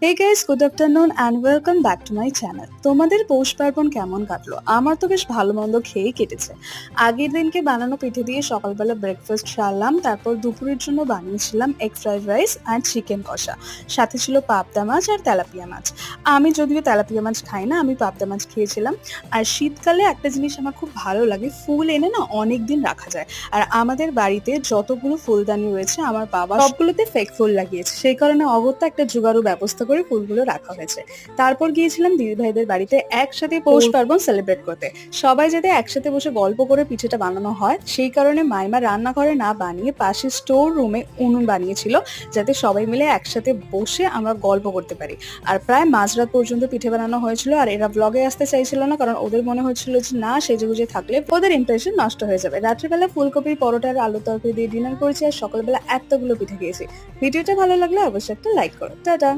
Hey guys, good afternoon and welcome back to my channel. তোমাদের পৌষ পার্বণ কেমন কাটলো? আমার তো বেশ ভালো মন্দ খেয়েই কেটেছে। আগের দিনকে বানানো পিঠে দিয়ে সকালবেলা ব্রেকফাস্ট সারলাম, তারপর দুপুরের জন্য বানিয়েছিলাম egg fried rice and chicken কষা। সাথে ছিল পাবদা মাছ আর তেলাপিয়া মাছ। আমি যদিও তেলাপিয়া মাছ খাই না, আমি পাবদা মাছ খেয়েছিলাম। আর শীতকালে একটা জিনিস আমার খুব ভালো লাগে, ফুল এনে না অনেক দিন রাখা যায়। আর আমাদের বাড়িতে যতগুলো ফুলদানি রয়েছে আমার বাবা সবগুলোতে ফেক ফুল লাগিয়েছে, সেই কারণে অগত্যা একটা জোগাড়ু ব্যবস্থা করে ফুলগুলো রাখা হয়েছে। তারপর গিয়েছিলাম দিদি ভাইদের বাড়িতে একসাথে পৌষ পার্বণ সেলিব্রেট করতে। সবাই যাতে একসাথে বসে গল্প করে পিঠেটা বানানো হয়, সেই কারণে মাইমা রান্নাঘরে না বানিয়ে পাশে স্টোর রুমে উনুন বানিয়েছিল, যাতে সবাই মিলে একসাথে বসে আমরা গল্প করতে পারি। আর প্রায় মাঝরাত পর্যন্ত পিঠে বানানো হয়েছিল। আর এরা ব্লগে আসতে চাইছিল না, কারণ ওদের মনে হচ্ছিল যে না, সেজেগুজে থাকলে ওদের ইমপ্রেশন নষ্ট হয়ে যাবে। রাত্রিবেলা ফুলকপির পরোটা আর আলু তরকারি দিয়ে ডিনার করেছি, আর সকালবেলা এতগুলো পিঠে খেয়েছি। ভিডিওটা ভালো লাগলে অবশ্যই একটা লাইক করো। টাটা।